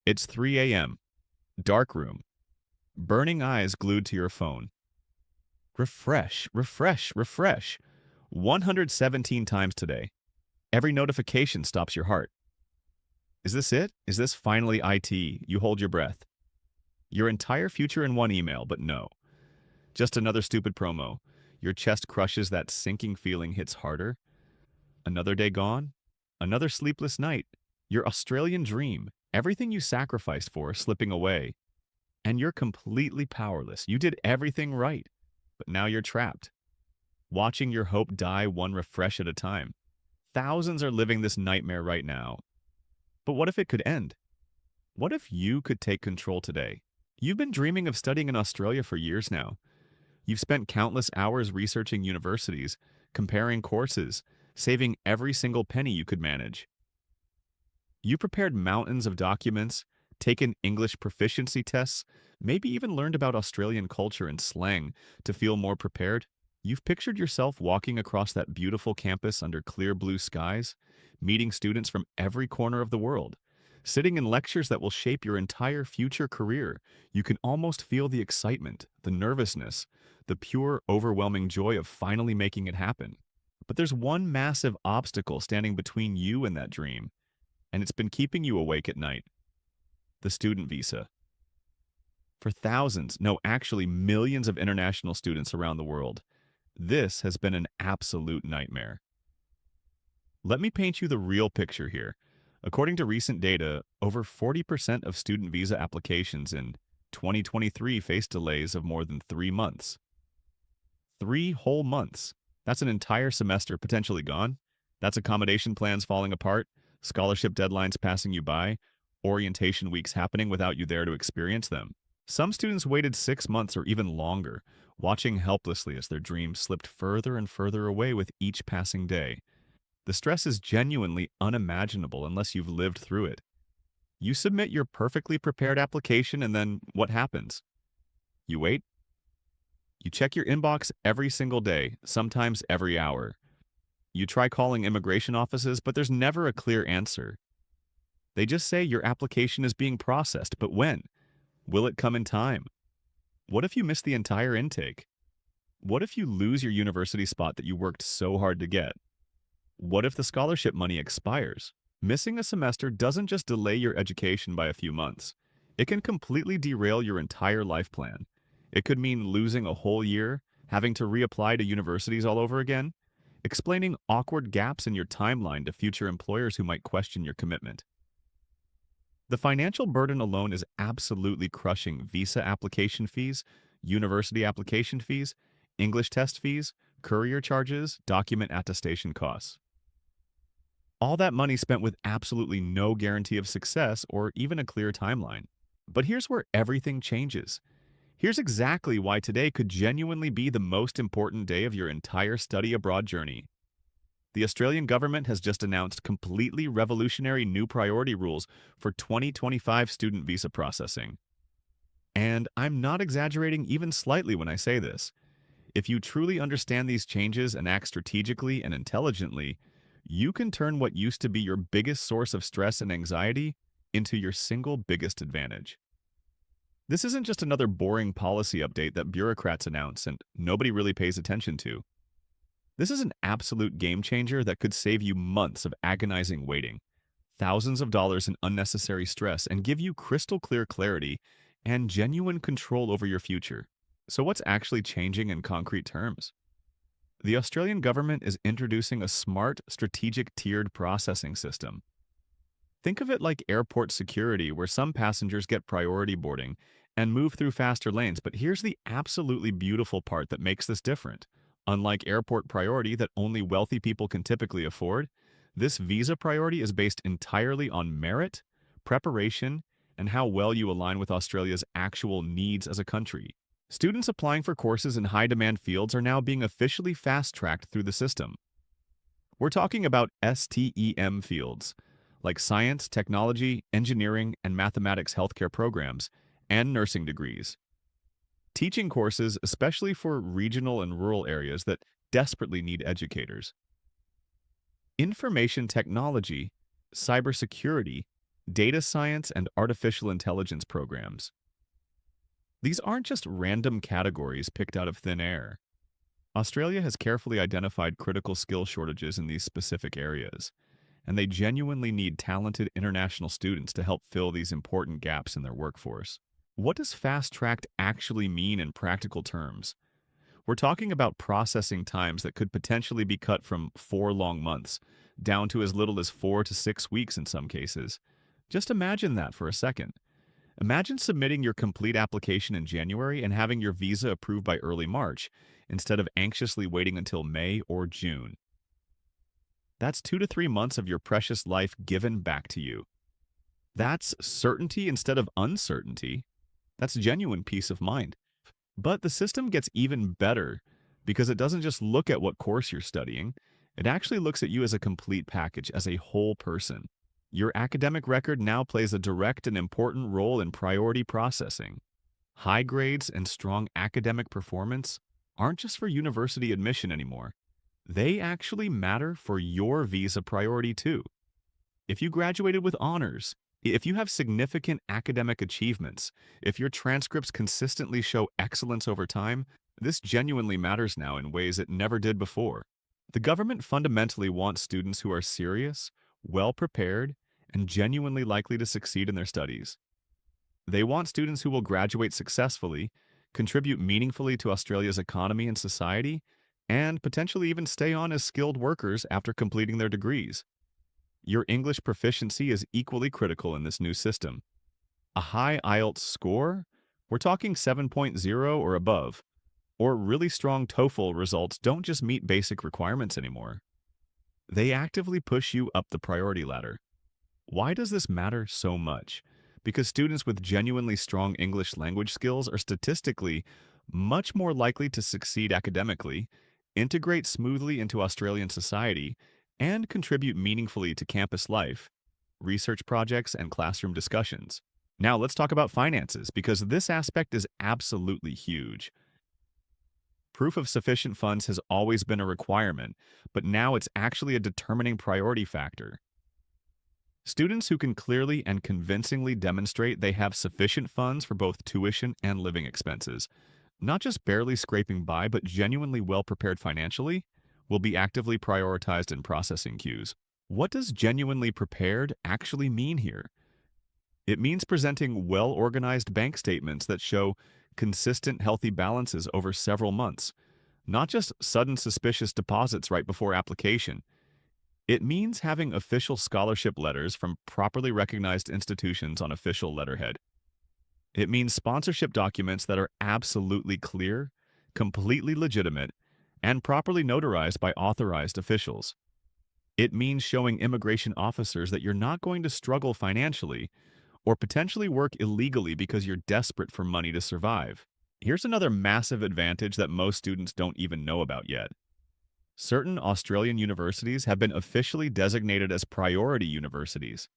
It's 3 a.m., dark room, burning eyes glued to your phone. Refresh, refresh, refresh. 117 times today. Every notification stops your heart. Is this it? Is this finally IT? You hold your breath. Your entire future in one email, but no. Just another stupid promo. Your chest crushes, that sinking feeling hits harder. Another day gone? Another sleepless night. Your Australian dream, everything you sacrificed for, slipping away. And you're completely powerless. You did everything right, but now you're trapped, watching your hope die one refresh at a time. Thousands are living this nightmare right now. But what if it could end? What if you could take control today? You've been dreaming of studying in Australia for years now. You've spent countless hours researching universities, comparing courses, saving every single penny you could manage. You prepared mountains of documents, taken English proficiency tests, maybe even learned about Australian culture and slang to feel more prepared. You've pictured yourself walking across that beautiful campus under clear blue skies, meeting students from every corner of the world, sitting in lectures that will shape your entire future career. You can almost feel the excitement, the nervousness, the pure, overwhelming joy of finally making it happen. But there's one massive obstacle standing between you and that dream, and it's been keeping you awake at night: the student visa. For thousands, no, actually millions of international students around the world, this has been an absolute nightmare. Let me paint you the real picture here. According to recent data, over 40% of student visa applications in 2023 faced delays of more than 3 months. 3 whole months. That's an entire semester potentially gone. That's accommodation plans falling apart, scholarship deadlines passing you by, orientation weeks happening without you there to experience them. Some students waited 6 months or even longer, watching helplessly as their dreams slipped further and further away with each passing day. The stress is genuinely unimaginable unless you've lived through it. You submit your perfectly prepared application, and then what happens? You wait. You check your inbox every single day, sometimes every hour. You try calling immigration offices, but there's never a clear answer. They just say your application is being processed, but when? Will it come in time? What if you miss the entire intake? What if you lose your university spot that you worked so hard to get? What if the scholarship money expires? Missing a semester doesn't just delay your education by a few months. It can completely derail your entire life plan. It could mean losing a whole year, having to reapply to universities all over again, explaining awkward gaps in your timeline to future employers who might question your commitment. The financial burden alone is absolutely crushing: visa application fees, university application fees, English test fees, courier charges, document attestation costs. All that money spent with absolutely no guarantee of success or even a clear timeline. But here's where everything changes. Here's exactly why today could genuinely be the most important day of your entire study abroad journey. The Australian government has just announced completely revolutionary new priority rules for 2025 student visa processing. And I'm not exaggerating even slightly when I say this. If you truly understand these changes and act strategically and intelligently, you can turn what used to be your biggest source of stress and anxiety into your single biggest advantage. This isn't just another boring policy update that bureaucrats announce and nobody really pays attention to. This is an absolute game changer that could save you months of agonizing waiting, thousands of dollars in unnecessary stress, and give you crystal clear clarity and genuine control over your future. So what's actually changing in concrete terms? The Australian government is introducing a smart, strategic tiered processing system. Think of it like airport security, where some passengers get priority boarding and move through faster lanes. But here's the absolutely beautiful part that makes this different. Unlike airport priority that only wealthy people can typically afford, this visa priority is based entirely on merit, preparation, and how well you align with Australia's actual needs as a country. Students applying for courses in high-demand fields are now being officially fast-tracked through the system. We're talking about STEM fields, like science, technology, engineering, and mathematics healthcare programs, and nursing degrees. Teaching courses, especially for regional and rural areas that desperately need educators. Information technology, cybersecurity, data science, and artificial intelligence programs. These aren't just random categories picked out of thin air. Australia has carefully identified critical skill shortages in these specific areas, and they genuinely need talented international students to help fill these important gaps in their workforce. What does fast-tracked actually mean in practical terms? We're talking about processing times that could potentially be cut from 4 long months down to as little as 4 to 6 weeks in some cases. Just imagine that for a second. Imagine submitting your complete application in January and having your visa approved by early March, instead of anxiously waiting until May or June. That's 2 to 3 months of your precious life given back to you. That's certainty instead of uncertainty. That's genuine peace of mind. But the system gets even better because it doesn't just look at what course you're studying, it actually looks at you as a complete package, as a whole person. Your academic record now plays a direct and important role in priority processing. High grades and strong academic performance aren't just for university admission anymore. They actually matter for your visa priority too. If you graduated with honors, if you have significant academic achievements, if your transcripts consistently show excellence over time, this genuinely matters now in ways it never did before. The government fundamentally wants students who are serious, well-prepared, and genuinely likely to succeed in their studies. They want students who will graduate successfully, contribute meaningfully to Australia's economy and society, and potentially even stay on as skilled workers after completing their degrees. Your English proficiency is equally critical in this new system. A high IELTS score? We're talking 7.0 or above. Or really strong TOEFL results don't just meet basic requirements anymore. They actively push you up the priority ladder. Why does this matter so much? Because students with genuinely strong English language skills are statistically much more likely to succeed academically, integrate smoothly into Australian society, and contribute meaningfully to campus life, research projects, and classroom discussions. Now let's talk about finances, because this aspect is absolutely huge. Proof of sufficient funds has always been a requirement, but now it's actually a determining priority factor. Students who can clearly and convincingly demonstrate they have sufficient funds for both tuition and living expenses, not just barely scraping by but genuinely well prepared financially, will be actively prioritized in processing queues. What does genuinely prepared actually mean here? It means presenting well-organized bank statements that show consistent, healthy balances over several months, not just sudden suspicious deposits right before application. It means having official scholarship letters from properly recognized institutions on official letterhead. It means sponsorship documents that are absolutely clear, completely legitimate, and properly notarized by authorized officials. It means showing immigration officers that you're not going to struggle financially or potentially work illegally because you're desperate for money to survive. Here's another massive advantage that most students don't even know about yet. Certain Australian universities have been officially designated as priority universities.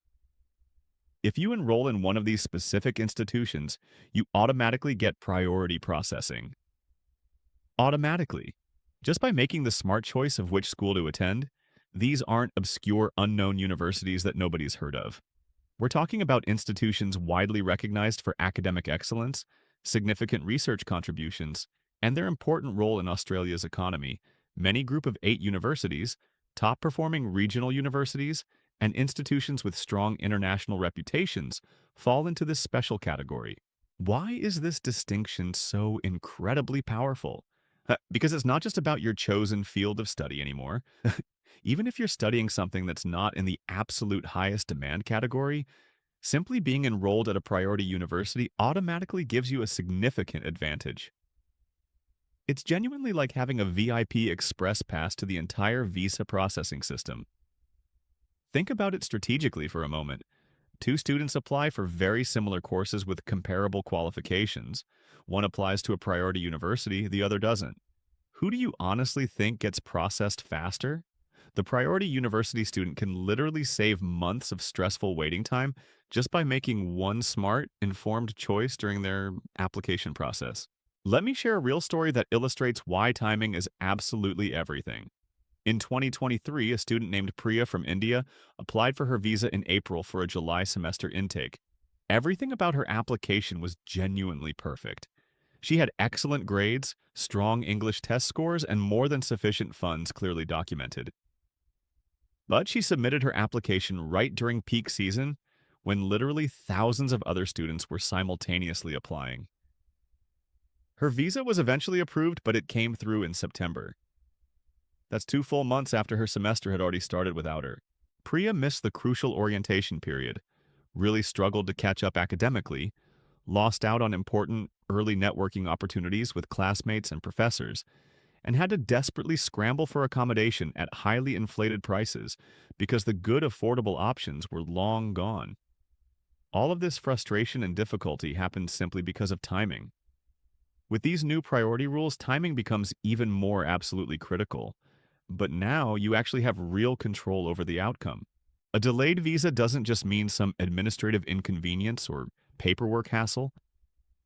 If you enroll in one of these specific institutions, you automatically get priority processing. Automatically. Just by making the smart choice of which school to attend, these aren't obscure, unknown universities that nobody's heard of. We're talking about institutions widely recognized for academic excellence, significant research contributions, and their important role in Australia's economy. Many Group of 8 universities, top-performing regional universities, and institutions with strong international reputations fall into this special category. Why is this distinction so incredibly powerful? Because it's not just about your chosen field of study anymore. Even if you're studying something that's not in the absolute highest demand category, simply being enrolled at a priority university automatically gives you a significant advantage. It's genuinely like having a VIP express pass to the entire visa processing system. Think about it strategically for a moment. 2 students apply for very similar courses with comparable qualifications. One applies to a priority university, the other doesn't. Who do you honestly think gets processed faster? The priority university student can literally save months of stressful waiting time just by making one smart, informed choice during their application process. Let me share a real story that illustrates why timing is absolutely everything. In 2023, a student named Priya from India applied for her visa in April for a July semester intake. Everything about her application was genuinely perfect. She had excellent grades, strong English test scores, and more than sufficient funds clearly documented. But she submitted her application right during peak season when literally thousands of other students were simultaneously applying. Her visa was eventually approved, but it came through in September. That's 2 full months after her semester had already started without her. Priya missed the crucial orientation period, really struggled to catch up academically, lost out on important early networking opportunities with classmates and professors, and had to desperately scramble for accommodation at highly inflated prices because the good affordable options were long gone. All of this frustration and difficulty happened simply because of timing. With these new priority rules, timing becomes even more absolutely critical. But now you actually have real control over the outcome. A delayed visa doesn't just mean some administrative inconvenience or paperwork hassle.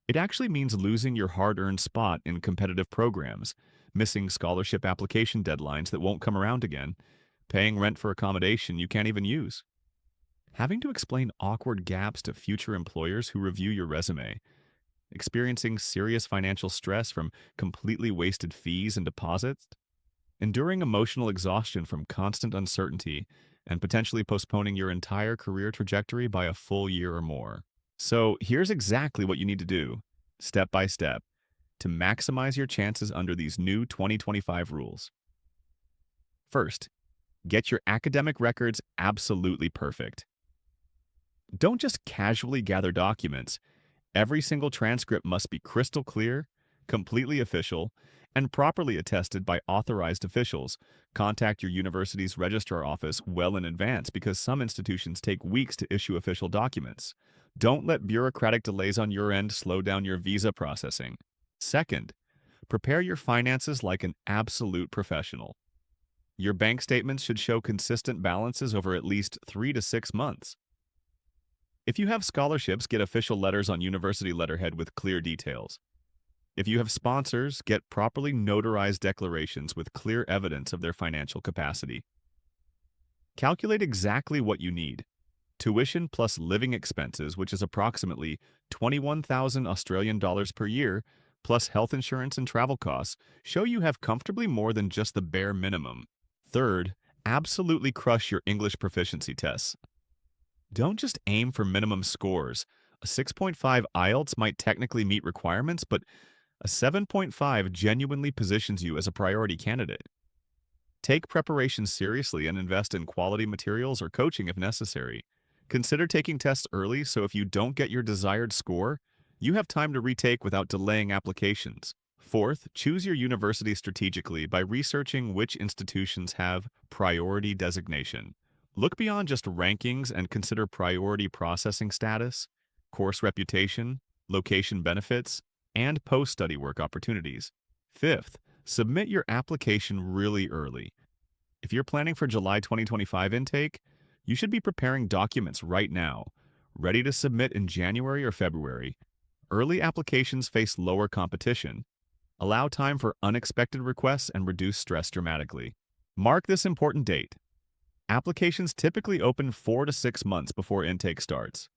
It actually means losing your hard-earned spot in competitive programs, missing scholarship application deadlines that won't come around again, paying rent for accommodation you can't even use, having to explain awkward gaps to future employers who review your resume, experiencing serious financial stress from completely wasted fees and deposits, enduring emotional exhaustion from constant uncertainty, and potentially postponing your entire career trajectory by a full year or more. So here's exactly what you need to do, step by step, to maximize your chances under these new 2025 rules. First, get your academic records absolutely perfect. Don't just casually gather documents. Every single transcript must be crystal clear, completely official, and properly attested by authorized officials. Contact your university's registrar office well in advance because some institutions take weeks to issue official documents. Don't let bureaucratic delays on your end slow down your visa processing. Second, prepare your finances like an absolute professional. Your bank statements should show consistent balances over at least 3 to 6 months. If you have scholarships, get official letters on university letterhead with clear details. If you have sponsors, get properly notarized declarations with clear evidence of their financial capacity. Calculate exactly what you need. Tuition plus living expenses, which is approximately 21,000 Australian dollars per year, plus health insurance and travel costs, show you have comfortably more than just the bare minimum. Third, absolutely crush your English proficiency tests. Don't just aim for minimum scores. A 6.5 IELTS might technically meet requirements, but a 7.5 genuinely positions you as a priority candidate. Take preparation seriously and invest in quality materials or coaching if necessary. Consider taking tests early so if you don't get your desired score, you have time to retake without delaying applications. Fourth, choose your university strategically by researching which institutions have priority designation. Look beyond just rankings and consider priority processing status, course reputation, location benefits, and post-study work opportunities. Fifth, submit your application really early. If you're planning for July 2025 intake, you should be preparing documents right now, ready to submit in January or February. Early applications face lower competition, allow time for unexpected requests, and reduce stress dramatically. Mark this important date. Applications typically open 4 to 6 months before intake starts.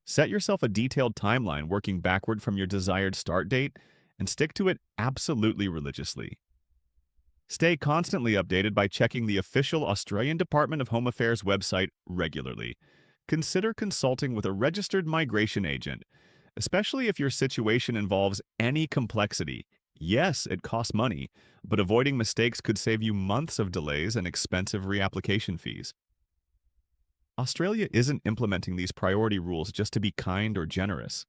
Set yourself a detailed timeline working backward from your desired start date and stick to it absolutely religiously. Stay constantly updated by checking the official Australian Department of Home Affairs website regularly. Consider consulting with a registered migration agent, especially if your situation involves any complexity. Yes, it costs money, but avoiding mistakes could save you months of delays and expensive reapplication fees. Australia isn't implementing these priority rules just to be kind or generous.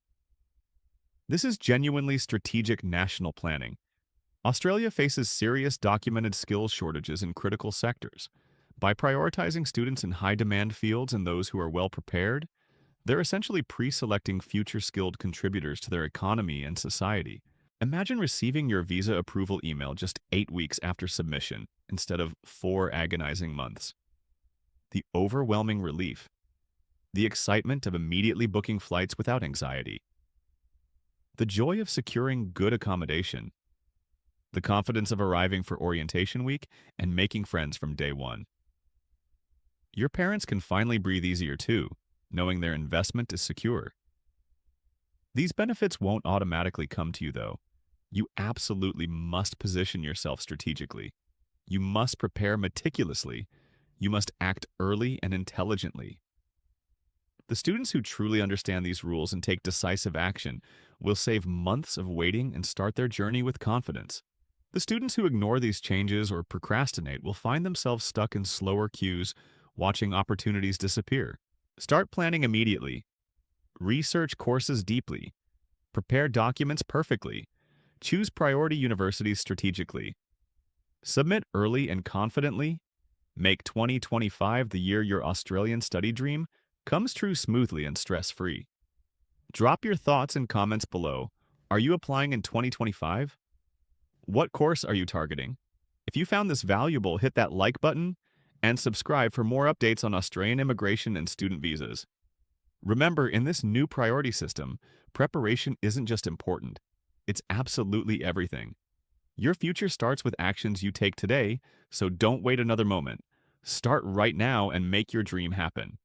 This is genuinely strategic national planning. Australia faces serious documented skills shortages in critical sectors. By prioritizing students in high-demand fields and those who are well-prepared, they're essentially pre-selecting future skilled contributors to their economy and society. Imagine receiving your visa approval email just 8 weeks after submission, instead of 4 agonizing months. The overwhelming relief. The excitement of immediately booking flights without anxiety. The joy of securing good accommodation. the confidence of arriving for orientation week, and making friends from day one. Your parents can finally breathe easier too, knowing their investment is secure. These benefits won't automatically come to you though. You absolutely must position yourself strategically. You must prepare meticulously. You must act early and intelligently. The students who truly understand these rules and take decisive action will save months of waiting and start their journey with confidence. The students who ignore these changes or procrastinate will find themselves stuck in slower queues, watching opportunities disappear. Start planning immediately. Research courses deeply. Prepare documents perfectly. Choose priority universities strategically. Submit early and confidently. Make 2025 the year your Australian study dream comes true smoothly and stress-free. Drop your thoughts and comments below. Are you applying in 2025? What course are you targeting? If you found this valuable, hit that like button and subscribe for more updates on Australian immigration and student visas. Remember, in this new priority system, preparation isn't just important, it's absolutely everything. Your future starts with actions you take today, so don't wait another moment. Start right now and make your dream happen.